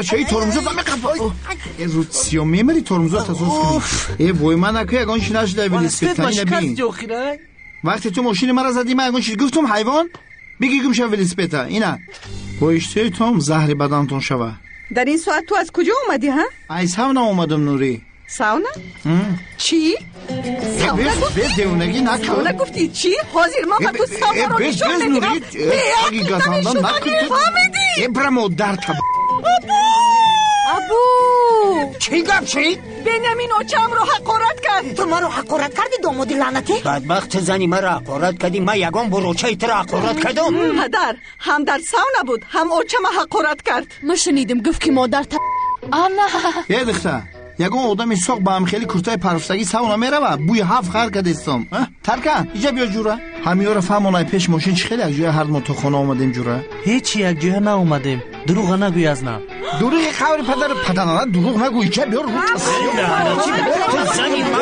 چای ترمزات هم میقفا رو سیام میمری ترمزات اساس کنی وای من اکو یگان شناش لولسپتا اینا بین وقتی تو ماشین مرا زدی من یگان چیز گفتم حیوان بگی گم شو ولسپتا اینا وایشته توم زهر بدنتون شوه. در این ساعت تو از کجا اومدی ها؟ از ساونا اومدم نوری. ساونا؟ چی؟ ساونا گفتی؟ بس دیونگی نکن. ساونا گفتی چی؟ حاضر ما تو ساونا رو نشون نمیدم. اگه گازاندم نکن. ابرمو در تب. ابو چی گفت چی؟ بنیامین اوچم رو حقارت کرد. تو ما رو حقارت کردی دامادی لعنتی؟ بدبخت زنی ما رو حقارت کردی. ما یگان بروچه تو رو حقارت کردم. پدر هم در ساونا بود هم اوچم حقارت کرد. ما شنیدم گفت که مادر یه دختر یگان آدم ساق با هم خیلی کرتای پرفتگی ساونا میره و بوی هفت خر کده استم ترکن اینجا بیا جوره همیاره فهمونای پیش ماشین چی خیلی از جوی هر ما تو خانه آمدیم جوره هیچی یک جوه نه اومدیم دروغ نگوی از نه دروغی خبری پدر دروغ نگوی چه بیا رو زنی ما